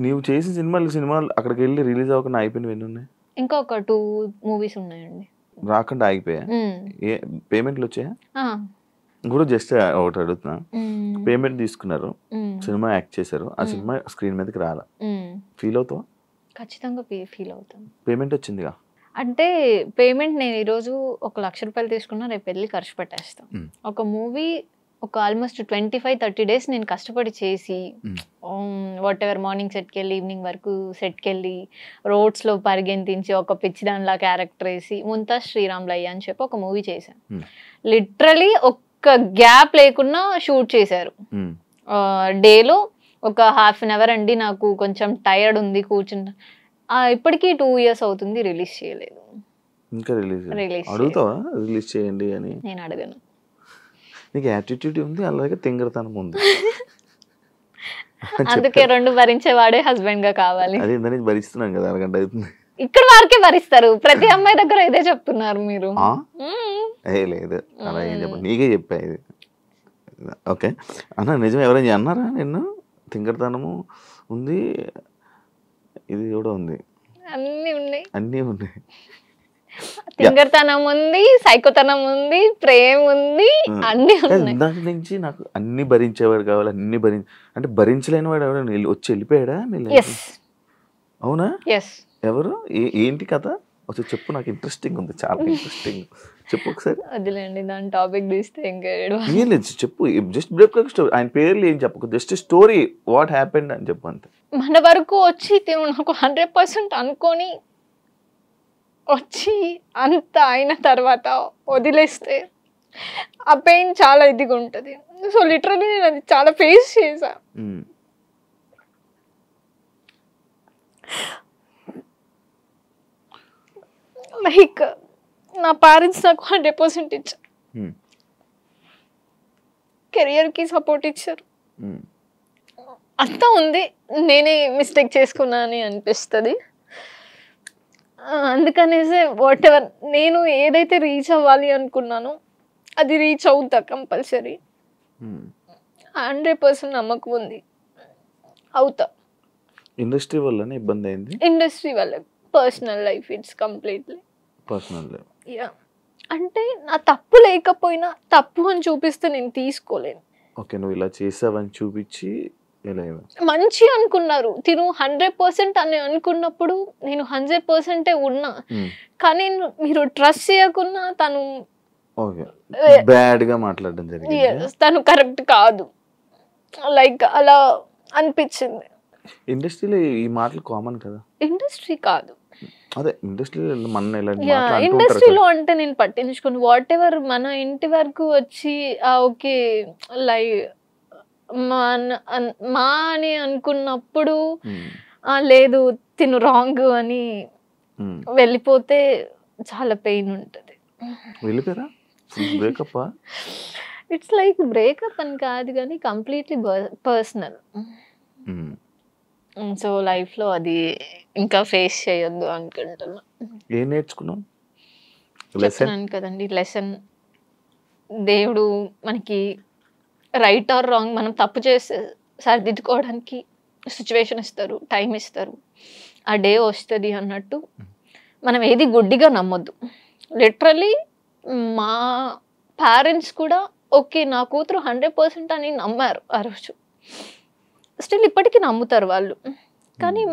నీవు చేసిన సినిమాలు అక్కడికి వెళ్ళి రిలీజ్ అవ్వకుండా అయిపోయినవి ఎన్ని ఉన్నాయి? ఇంకా ఒక 2 మూవీస్ ఉన్నాయండి. రాకుండా ఆగిపోయా? ఏ పేమెంట్లు వచ్చాయా? కూడా జస్ట్ ఒకటి అడుగుతున్నా, పేమెంట్ తీసుకున్నారు, సినిమా యాక్ట్ చేశారు, ఆ సినిమా స్క్రీన్ మీదకి రాలా, ఫీల్ అవుతావా? ఖచ్చితంగా ఫీల్ అవుతాను. పేమెంట్ వచ్చిందిగా అంటే పేమెంట్ నేను ఈరోజు ఒక ₹1,00,000 తీసుకున్నా, రేపు వెళ్ళి ఖర్చు పెట్టేస్తాను. ఒక మూవీ ఒక ఆల్మోస్ట్ 25-30 డేస్ నేను కష్టపడి చేసి వాట్ ఎవర్ మార్నింగ్ సెట్కి వెళ్ళి ఈవినింగ్ వరకు సెట్కి వెళ్ళి రోడ్స్లో పరిగెంతించి ఒక పిచ్చి దానిలా క్యారెక్టర్ వేసి ముంతాజ్ శ్రీరామ్లయ్య అని చెప్పి ఒక మూవీ చేశాను. లిటరలీ ఒక్క గ్యాప్ లేకుండా షూట్ చేశారు. డేలో ఒక ½ an hour అండి. నాకు కొంచెం టైర్డ్ ఉంది కూర్చుంటా. ఇప్పటికీ 2 years అవుతుంది, రిలీజ్ చేయలేదు. ఇంకా రిలీజ్ అడుగుతావా రిలీజ్ చేయండి అని? నేను అడగను. నీకు యాటిట్యూడ్ ఉంది, అలాగే తింగరతనం ఉంది. అందుకే 2 భరించేవాడే హస్బెండ్ గా కావాలి. అదే ఇందాక భరిస్తున్నాం కదా, అరగంట అవుతుంది. ఇక్కడ వారికే భరిస్తారు, ప్రతి అమ్మాయి దగ్గర ఇదే చెప్తున్నారు మీరు. లేదు అలా ఏం చెప్పండి, నీకే చెప్పా ఇది. ఓకే అన్న, నిజం ఎవరైనా అన్నారా నిన్ను తింగరతనము ఉంది, ఇది కూడా ఉంది? అన్నీ ఉన్నాయి. తింగరతనం ఉంది, సైకోతనం ఉంది, ప్రేమ ఉంది, అన్ని ఉన్నాయి. దాని నుంచి నాకు అన్ని భరించేవాడు కావాలి, అన్ని అంటే భరించలేని వాడు ఎవరైనా వచ్చి వెళ్ళిపోయాడా? అవునా? ఎవరు? ఏంటి కథ ఒకసారి చెప్పు, నాకు ఇంట్రెస్టింగ్ ఉంది, చాలా ఇంట్రెస్టింగ్. చెప్పు ఒకసారి. వదిలేండి, దాని టాపిక్ తీస్తే ఇంకా ఏం లేదు, చెప్పు. జస్ట్ బ్రేక్ స్టోరీ, ఆయన పేర్లు ఏం చెప్పకు, జస్ట్ స్టోరీ వాట్ హ్యాపెండ్ అని చెప్పు అంతే. మన వరకు వచ్చి నాకు 100% అనుకొని వచ్చి అంత అయిన తర్వాత వదిలేస్తే ఆ పెయిన్ చాలా ఇదిగా ఉంటుంది. సో లిటరలీ నేను అది చాలా ఫేస్ చేశా. లైక్ నా పేరెంట్స్ నాకు 100% ఇచ్చారు, కెరియర్కి సపోర్ట్ ఇచ్చారు, అంతా ఉంది. నేనే మిస్టేక్ చేసుకున్నా అని అనిపిస్తుంది. అందుకనేసి వాట్ ఎవర్ నేను ఏదైతే రీచ్ అవ్వాలి అనుకున్నానో అది రీచ్ అవుతా కంపల్సరీ. 100% నమ్మకం ఉంది, అవుతా. ఇండస్ట్రీ వల్లనే ఇబ్బంది అయింది? ఇండస్ట్రీ వల్ల, personal life it's completely personal life. Yeah, అంటే నా తప్పు లేకపోయినా తప్పు అని చూపిస్తే నేను తీసుకోలేను. ఓకే, నువ్వు ఇలా చేసావని చూపించి మంచి అనుకున్నారు, తిను 100% అని అనుకున్నప్పుడు నేను 100% ఉన్నా. కానీ మీరు ట్రస్ట్ చేయకున్నా తను బ్యాడ్ గా మాట్లాడడం జరిగింది, తను కరెక్ట్ కాదు, లైక్ అలా అనిపించింది. ఇండస్ట్రీలో ఈ మాటలు కామన్ కదా? ఇండస్ట్రీ కాదు, అదే ఇండస్ట్రీలో ఇండస్ట్రీలో అంటే నేను పట్టించుకోను. వాట్ ఎవర్ మన ఇంటి వరకు వచ్చి ఓకే లైక్ మా అని అనుకున్నప్పుడు లేదు తిను రాంగ్ అని వెళ్ళిపోతే చాలా పెయిన్ ఉంటుంది. ఇట్స్ లైక్ బ్రేకప్ అని కాదు కానీ కంప్లీట్లీ పర్సనల్. సో లైఫ్ లో అది ఇంకా ఫేస్ చేయొద్దు అనుకుంటున్నా. ఏం నేర్చుకున్నావు? చెప్తున్నాను కదండి, లెసన్. దేవుడు మనకి రైట్ ఆర్ రాంగ్ మనం తప్పు చేస్తే సరిదిద్దుకోవడానికి సిచ్యువేషన్ ఇస్తారు, టైం ఇస్తారు, ఆ డే వస్తుంది అన్నట్టు మనం ఏది గుడ్డిగా నమ్మొద్దు. లిటరలీ మా పేరెంట్స్ కూడా ఓకే నా కూతురు 100% అని నమ్మారు ఆ రోజు, స్టిల్ ఇప్పటికీ నమ్ముతారు వాళ్ళు. కానీ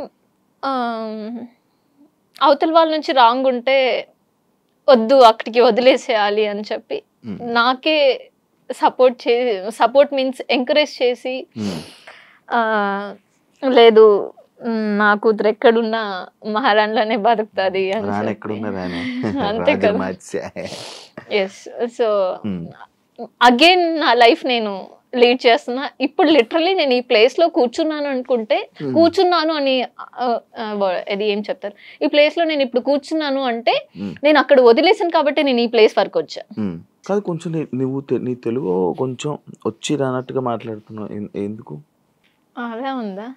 అవతల వాళ్ళ నుంచి రాంగ్ ఉంటే వద్దు అక్కడికి వదిలేసేయాలి అని చెప్పి నాకే సపోర్ట్ మీన్స్ ఎంకరేజ్ చేసి లేదు నా కూతురు ఎక్కడున్నా మహారాణిలోనే బతుకుతుంది అంతే కదా. ఎస్, సో అగైన్ నా లైఫ్ నేను లీడ్ చేస్తున్నా. ఇప్పుడు లిటరలీ నేను ఈ ప్లేస్ లో కూర్చున్నాను అనుకుంటే కూర్చున్నాను అని అది ఏం చెప్తారు, ఈ ప్లేస్ లో నేను ఇప్పుడు కూర్చున్నాను అంటే నేను అక్కడ వదిలేసాను కాబట్టి నేను ఈ ప్లేస్ వరకు వచ్చా. కాదు, కొంచెం నువ్వు నీ తెలుగు కొంచెం వచ్చి రానట్టుగా మాట్లాడుతున్నావు, ఎందుకు? అలా ఉందా?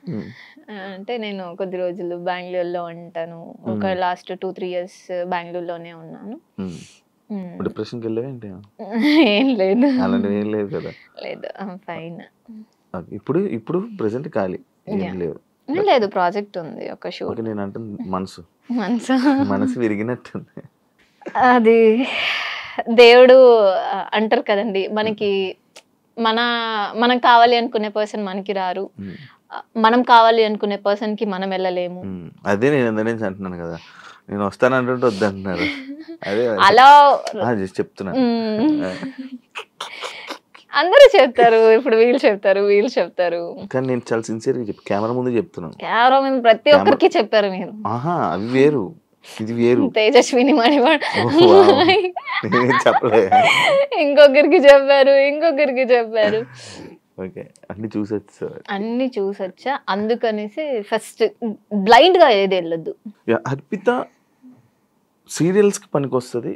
అంటే నేను కొద్ది రోజులు బెంగళూరులో ఉంటాను, ఒక లాస్ట్ 2-3 years బెంగళూరులోనే ఉన్నాను. డిప్రెషన్కి వెళ్ళేవేంటి? ఏం లేదు, అలాంటివి ఏం లేదు కదా? లేదు, ఫైన్. ఇప్పుడు ప్రెసెంట్ ఖాళీ, ఏం లేవు. లేదు, ప్రాజెక్ట్ ఉంది, ఒక షూట్. ఓకే, నేను అంటే మనసు మనసు మనసు విరిగినట్టుంది. అది దేవుడు అంటారు కదండి, మనకి మనం కావాలి అనుకునే పర్సన్ మనకి రారు, మనం కావాలి అనుకునే పర్సన్ కి మనం వెళ్ళలేము. అదే నేను ఎందుకు అంటున్నాను కదా, నేను వస్తానంటుంటే వద్దంటున్నారు. అదే అలా చెప్తున్నా. అందరూ చెప్తారు, ఇప్పుడు వీళ్ళు చెప్తారు కానీ నేను చాలా సిన్సియర్గా చెప్పి కెమెరా ముందు చెప్తున్నాను. కెమెరా మీద ప్రతి ఒక్కరికి చెప్పారు మీరు. ఆహా, అవి వేరు, ఇది వేరు. తేజస్విని మణివాడు చెప్పలే, ఇంకొకరికి చెప్పారు. ఓకే, అన్ని చూసొచ్చా. అందుకనేసి ఫస్ట్ బ్లైండ్ గా ఏది వెళ్ళొద్దు. అర్పిత సీరియల్స్ కి పనికి వస్తుంది,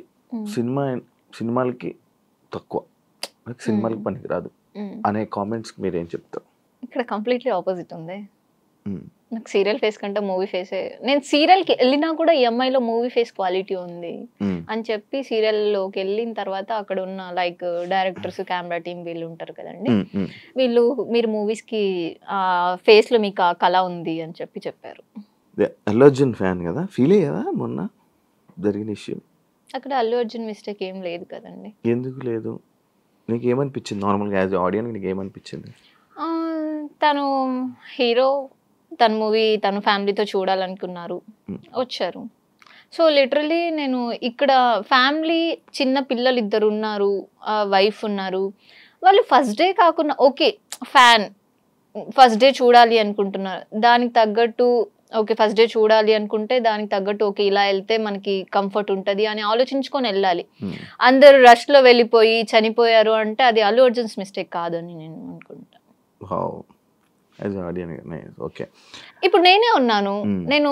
సినిమాలకి తక్కువ, సినిమాలకి పనికి రాదు అనే కామెంట్స్ మీరు ఏం చెప్తారు? ఇక్కడ కంప్లీట్లీ ఆపోజిట్ ఉంది. నాకు సీరియల్ ఫేస్ కంటే మూవీ ఫేసే, నేను సీరియల్కి వెళ్ళినా కూడా ఈ అమ్మాయిలో మూవీ ఫేస్ క్వాలిటీ ఉంది అని చెప్పి సీరియల్లోకి వెళ్ళిన తర్వాత అక్కడ ఉన్న లైక్ డైరెక్టర్స్, కెమెరా టీం వీళ్ళు ఉంటారు కదండి, వీళ్ళు మీరు మూవీస్కి ఫేస్లో మీకు ఆ కళ ఉంది అని చెప్పారు. అల్లు అర్జున్ ఫ్యాన్ కదా, ఫీల్ అయ్యావా మొన్న జరిగిన ఇష్యూ? అక్కడ అల్లు అర్జున్ మిస్టేక్ ఏం లేదు కదండి. ఎందుకు లేదు? నీకు ఏమనిపించింది నార్మల్గా యాజ్ ఆడియన్స్? నీకు ఏమనిపించింది? తను హీరో, తన మూవీ తన ఫ్యామిలీతో చూడాలనుకున్నారు, వచ్చారు. సో లిటరలీ నేను ఇక్కడ ఫ్యామిలీ, చిన్న పిల్లలు 2 ఉన్నారు, వైఫ్ ఉన్నారు, వాళ్ళు ఫస్ట్ డే కాకుండా ఓకే ఫ్యాన్, ఫస్ట్ డే చూడాలి అనుకుంటున్నారు, దానికి తగ్గట్టు ఓకే ఫస్ట్ డే చూడాలి అనుకుంటే దానికి తగ్గట్టు ఓకే ఇలా వెళ్తే మనకి కంఫర్ట్ ఉంటుంది అని ఆలోచించుకొని వెళ్ళాలి. అందరు రష్లో వెళ్ళిపోయి చనిపోయారు అంటే అది అల్లు అర్జున్స్ మిస్టేక్ కాదని నేను అనుకుంటా. ఇప్పుడు నేనే ఉన్నాను, నేను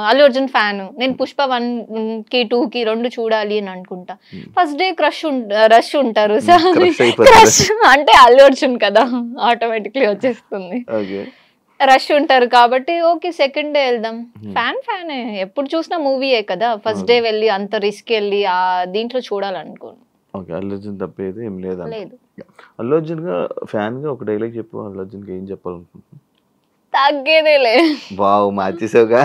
అల్లు అర్జున్ ఫ్యాన్, నేను పుష్ప 1కి 2కి 2 చూడాలి అని అనుకుంటా. ఫస్ట్ డే రష్ ఉంటారు, క్రష్ అంటే అల్లు అర్జున్ కదా, ఆటోమేటిక్లీ వచ్చేస్తుంది. రష్ ఉంటారు కాబట్టి ఓకే సెకండ్ డే వెళ్దాం. ఫ్యాన్ ఎప్పుడు చూసినా మూవీయే కదా, ఫస్ట్ డే వెళ్ళి అంత రిస్క్ వెళ్ళి ఆ దీంట్లో చూడాలనుకోను. ఓకే, అల్లు అర్జున్ తప్పేది ఏం లేదు. అల్లు అర్జున్ గా ఫ్యాన్ గా ఒక డైలాగ్ చెప్పు, అల్లు అర్జున్ కి ఏం చెప్పాలనుకుంటున్నాను? తగ్గేదేలే. వావ్, మార్చేసావుగా.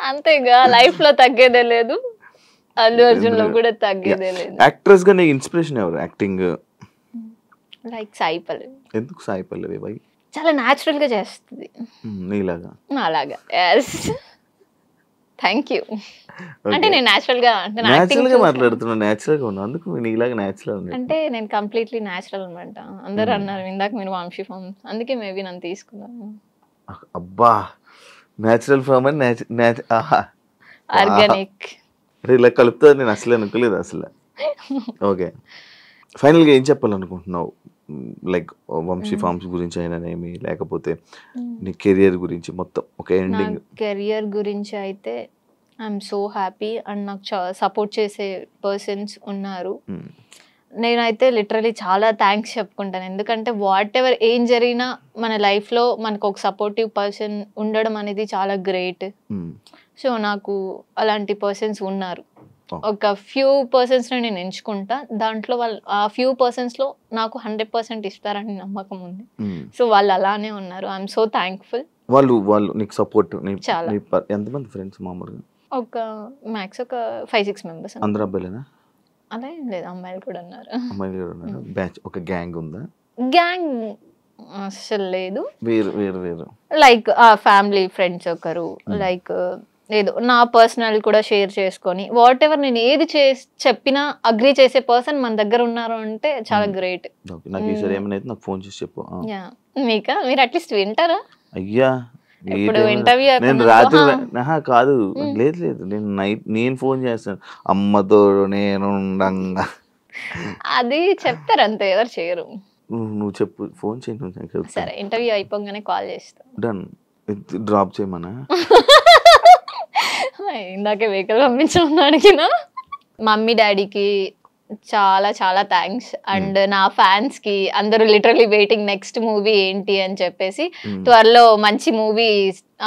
అంతేగా, లైఫ్ లో తగ్గేదే లేదు, అల్లు అర్జున్ లో కూడా తగ్గేదే లేదు. యాక్ట్రెస్ గా నీకు ఇన్స్పిరేషన్ ఎవరు యాక్టింగ్? లైక్ సాయి పల్లవి. ఎందుకు సాయి పల్లవి? బై చాలా న్యాచురల్ గా చేస్తుంది, నీలాగా. అలాగా. Yes, thank you. అంటే నేను న్యాచురల్ గా మాట్లాడుతున్నా, న్యాచురల్ గా ఉన్నా, అందుకు నీలాగా న్యాచురల్ అంటే నేను కంప్లీట్లీ న్యాచురల్ అనమాట. అందరు అన్నారు ఇందాక మీరు వంశీ ఫామ్, అందుకే మేబీ నన్ను తీసుకున్నాను. అబ్బా, న్యాచురల్ ఫామ్ అని ఆర్గానిక్ ఇలా కలుపుతా, నేను అసలు అనుకోలేదు అసలు. ఓకే, ఫైనల్ గా ఏం చెప్పాలనుకుంటున్నావు? లైక్ వంశీ ఫార్మ్స్ గురించి అయినానేమి, లేకపోతే నీ కెరియర్ గురించి మొత్తం ఒక ఎండింగ్? కెరియర్ గురించి అయితే ఐఎమ్ సో హ్యాపీ అండ్ నాకు సపోర్ట్ చేసే పర్సన్స్ ఉన్నారు. నేనైతే లిటరలీ చాలా థ్యాంక్స్ చెప్పుకుంటాను, ఎందుకంటే వాట్ ఎవర్ ఏం జరిగినా మన లైఫ్లో మనకు ఒక సపోర్టివ్ పర్సన్ ఉండడం అనేది చాలా గ్రేట్. సో నాకు అలాంటి పర్సన్స్ ఉన్నారు. ఒక ఫ్యూ పర్సన్స్ నేను ఎంచుకుంటా, దాంట్లో వాళ్ళు ఆ ఫ్యూ పర్సన్స్లో నాకు 100% ఇస్తారని నమ్మకం ఉంది. సో వాళ్ళు అలానే ఉన్నారు. I'm so thankful. వాళ్ళు నీకు సపోర్ట్ చాలా. ఎంతమంది ఫ్రెండ్స్ మామూలుగా? ఒక మ్యాక్స్ ఒక 5-6 మెంబర్స్. అందరూ అబ్బాయిలేనా? అలా ఏం లేదు, అమ్మాయిలు కూడా ఉన్నారు. అమ్మాయిలు కూడా ఉన్నారు. బ్యాచ్ ఒక గ్యాంగ్ ఉందా? గ్యాంగ్ అసలు లేదు, వేరు వేరు వేరు. లైక్ ఫ్యామిలీ ఫ్రెండ్స్ ఒకరు, లైక్ ఏదో నా పర్సనల్ కూడా షేర్ చేసుకొని వాట్ ఎవర్ నేను ఏది చెప్పినా అగ్రీ చేసే పర్సన్ మన దగ్గర ఉన్నారు అంటే చాలా గ్రేట్. నాకు ఈసారి ఏమైనా అయితే నాకు ఫోన్ చేసి చెప్పు. మీకా, మీరు అట్లీస్ట్ వింటారా? అయ్యా, ఇప్పుడు ఇంటర్వ్యూ నేను రాత్రి కాదు, లేదు లేదు, నేను నైట్ నేను ఫోన్ చేస్తాను, అమ్మతో నేను అది చెప్తారు అంతే, ఎవరు చేయరు. నువ్వు చెప్పు, ఫోన్ చేయి. సరే, ఇంటర్వ్యూ అయిపోగానే కాల్ చేస్తా. డన్. డ్రాప్ చేయమనా? ఇందాకే వెహికల్ పంపించమని అడిగిన. మమ్మీ డాడీకి చాలా చాలా థ్యాంక్స్, అండ్ నా ఫ్యాన్స్ కి అందరూ లిటరలీ వెయిటింగ్ నెక్స్ట్ మూవీ ఏంటి అని చెప్పేసి. త్వరలో మంచి మూవీ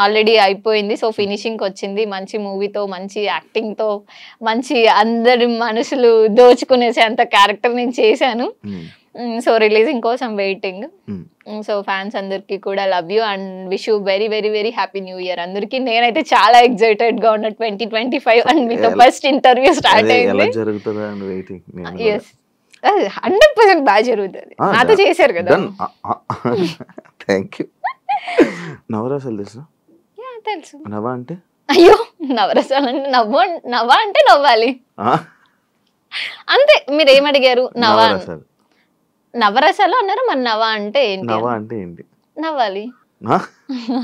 ఆల్రెడీ అయిపోయింది, సో ఫినిషింగ్ వచ్చింది. మంచి మూవీతో, మంచి యాక్టింగ్ తో, మంచి అందరి మనసులు దోచుకునేసే అంత క్యారెక్టర్ నేను చేశాను. సో రిలీజింగ్ కోసం వెయిటింగ్. Hmm. సో ఫ్యాన్స్ అందరికి కూడా love you and wish you very very very happy new year అందరికి. నేనైతే చాలా ఎక్సైటెడ్ గా ఉన్న 2025 అండ్ మీతో ఫస్ట్ ఇంటర్వ్యూ స్టార్ట్ ఎలా అయింది. జరుగుతుందా అని వెయిటింగ్. ఎస్ 100% బాగా జరుగుతుంది. నాతో చేశారు కదా. Thank you. నవరసాలు తెలుసా? తెలుసు. నవ అంటే అయ్యో నవరసాలు అంటే నవ్వ అంటే నవ్వాలి అంతే. మీరు ఏమడిగారు? నవరసాలు నవరసాలు అన్నారు. మరి నవ అంటే ఏంటి? నవ అంటే ఏంటి? నవ్వాలి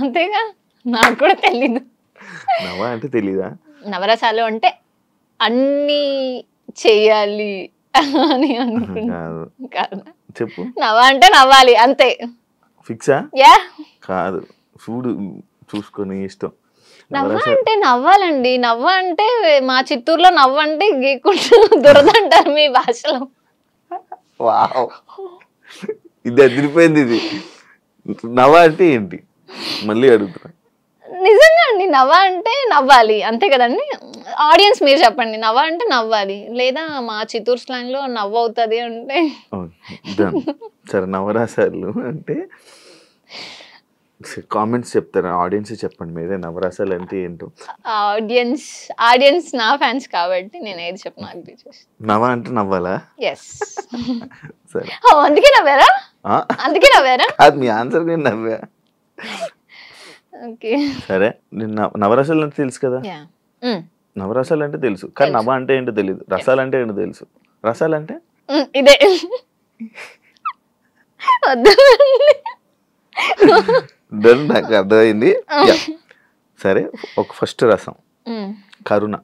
అంతేగా. నాకు కూడా తెలీదు. నవ అంటే తెలీదా? నవరసాలు అంటే అన్ని చెయ్యాలి అని అనుకున్నా. చెప్పు. నవ్వ అంటే నవ్వాలి అంతే. ఫిక్సా? యా. కాదు, చూడు చూసుకొని ఇష్టం. నవ్వ అంటే నవ్వాలండి. నవ్వ అంటే మా చిత్తూరులో నవ్వ అంటే గీకుంటూ దురదంటారు మీ భాషలో. వావ్, ఇది అదిరిపోయింది. ఇది నవ్వ అంటే ఏంటి మళ్ళీ అడుగుతున్నా. నిజంగా అండి, నవ్వ అంటే నవ్వాలి అంతే కదండి. ఆడియన్స్ మీరు చెప్పండి. నవ్వ అంటే నవ్వాలి, లేదా మా చిత్తూరు స్లాంగ్ లో నవ్వు అవుతుంది అంటే. సరే, నవరసాలు అంటే కామెంట్స్ చెప్తారా? ఆడియన్స్ చెప్పండి మీరే, నవరసాలు అంటే ఏంటో. ఆడియన్స్ నా ఫ్యాన్స్ కాబట్టి నేను ఏది చెప్పిన నవ్వ అంటే నవ్వాలా? ఎస్. సరే, అందుకే నవ్వారా? అందుకే నవ్వారా? అది మీ ఆన్సర్. నేను నవ్వా. ఓకే సరే, నవరసాలు అంటే తెలుసు కదా. నవరసాలు అంటే తెలుసు, కానీ నవ్వ అంటే ఏంటో తెలియదు. రసాలు అంటే ఏంటో తెలుసు. రసాలు అంటే ఇదే. నాకు అర్థమైంది. సరే, ఒక ఫస్ట్ రసం కరుణ.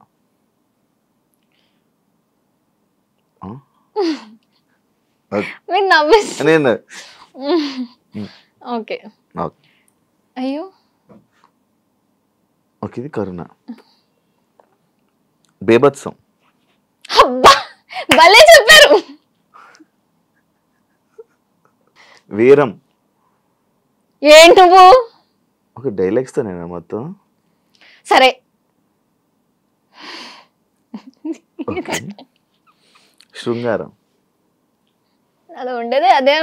నేను ఓకే. అయ్యో ఓకే, ఇది కరుణ. బేభత్సం. భలే చెప్పారు. వీరం. ఏంటి నువ్వు? ఒక డైలాగ్స్ తో నేను మొత్తం. సరే, శృంగారం. అలా ఉండేది అదే.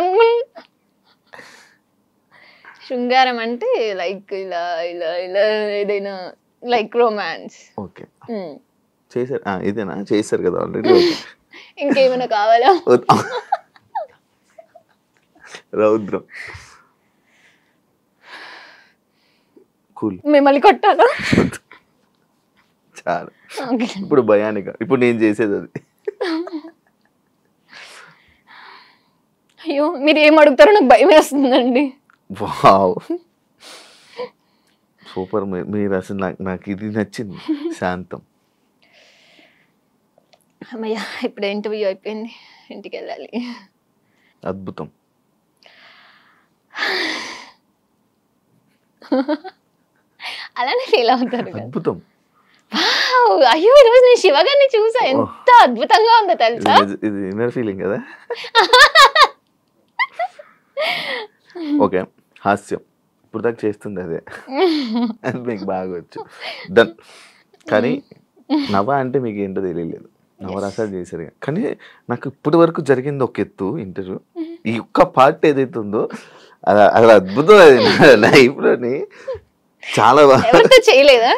శృంగారం అంటే లైక్ ఇలా ఇలా ఇలా ఏదైనా లైక్ రొమాన్స్. ఓకే, చేశారు. ఇదేనా? చేశారు కదా ఆల్రెడీ. ఇంకేమైనా కావాలా? రౌద్రం. కూల్. మిమ్మల్ని కొట్టాలా? చాలా. ఇప్పుడు భయానిక. ఇప్పుడు నేను చేసేది అది. అయ్యో, మీరు ఏం అడుగుతారో నాకు భయం వేస్తుందండి. Wow, super. మీరు అసలు నాకు ఇది నచ్చింది. శాంతం. అమ్మయ్య, ఇప్పుడు ఇంటర్వ్యూ అయిపోయింది, ఇంటికి వెళ్ళాలి. అద్భుతం. అలానే ఫీల్ అవుతారు. అద్భుతం. అయ్యో, ఈరోజు నేను శివగారిని చూసా, ఎంత అద్భుతంగా ఉందో తెలుసా. ఇది ఇన్నర్ ఫీలింగ్ కదా. ఓకే, హాస్యం. ఇప్పుడు దాకా చేస్తుంది అదే, అది మీకు బాగా వచ్చు. డన్. కానీ నవ్వ అంటే మీకు ఏంటో తెలియలేదు. నవరసాలు చేశారు కానీ నాకు ఇప్పటి వరకు జరిగింది ఒక ఎత్తు ఇంటర్వ్యూ. ఈ ఒక్క పార్ట్ ఏదైతే ఉందో అది అద్భుతం. అది లైఫ్లోని చాలా బాగా చేయలేదా?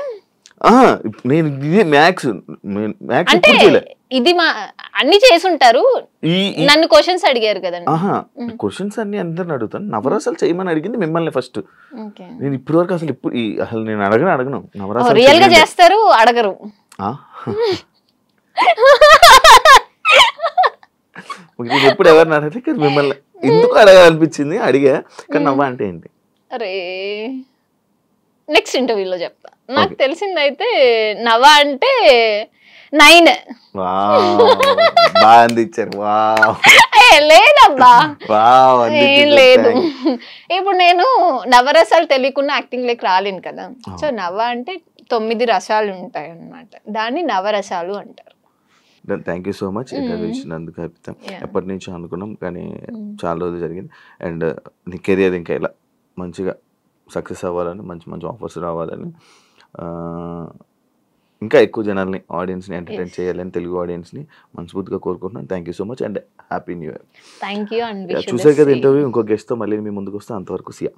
నేను ఇది మ్యాథ్స్ ఇది అన్ని చేసుంటారు. నన్ను క్వశ్చన్స్ అడిగారు కదండి. క్వశ్చన్స్ అన్ని అందరిని అడుగుతాను. నవరసాలు చేయమని అడిగింది మిమ్మల్ని ఫస్ట్. నేను ఇప్పటి వరకు అసలు నేను అడగను. నవరసాలు రియల్ గా చేస్తారు, అడగరు. ఎప్పుడు ఎవరిని అడగలేదు, మిమ్మల్ని ఎందుకు అడగాలనిపించింది, అడిగా. కానీ నవ్వ అంటే ఏంటి? అరే, నెక్స్ట్ ఇంటర్వ్యూలో చెప్తా. నాకు తెలిసిందైతే నవ్వ అంటే 9. బాగా అందించారు. లేదబ్బా, లేదు. లేదు. ఇప్పుడు నేను నవరసాలు తెలియకుండా యాక్టింగ్ లెక్క రాలేను కదా. సో నవ్వ అంటే 9 రసాలు ఉంటాయి అన్నమాట, దాన్ని నవరసాలు అంటారు. Thank you so much interview ఇచ్చినందుకు. అర్పితం, ఎప్పటి నుంచో అనుకున్నాం కానీ చాలా రోజులు జరిగింది. అండ్ నీ కెరియర్ ఇంకా ఇలా మంచిగా సక్సెస్ అవ్వాలని, మంచి మంచి ఆఫర్స్ రావాలని, ఇంకా ఎక్కువ జనాల్ని ఆడియన్స్ని ఎంటర్టైన్ చేయాలని తెలుగు ఆడియన్స్ని మనస్ఫూర్తిగా కోరుకుంటున్నాను. Thank you so much and happy new year. Thank you and చూసారు కదా ఇంటర్వ్యూ, ఇంకో గెస్ట్తో మళ్ళీ మీ ముందుకు వస్తే అంతవరకు సియా.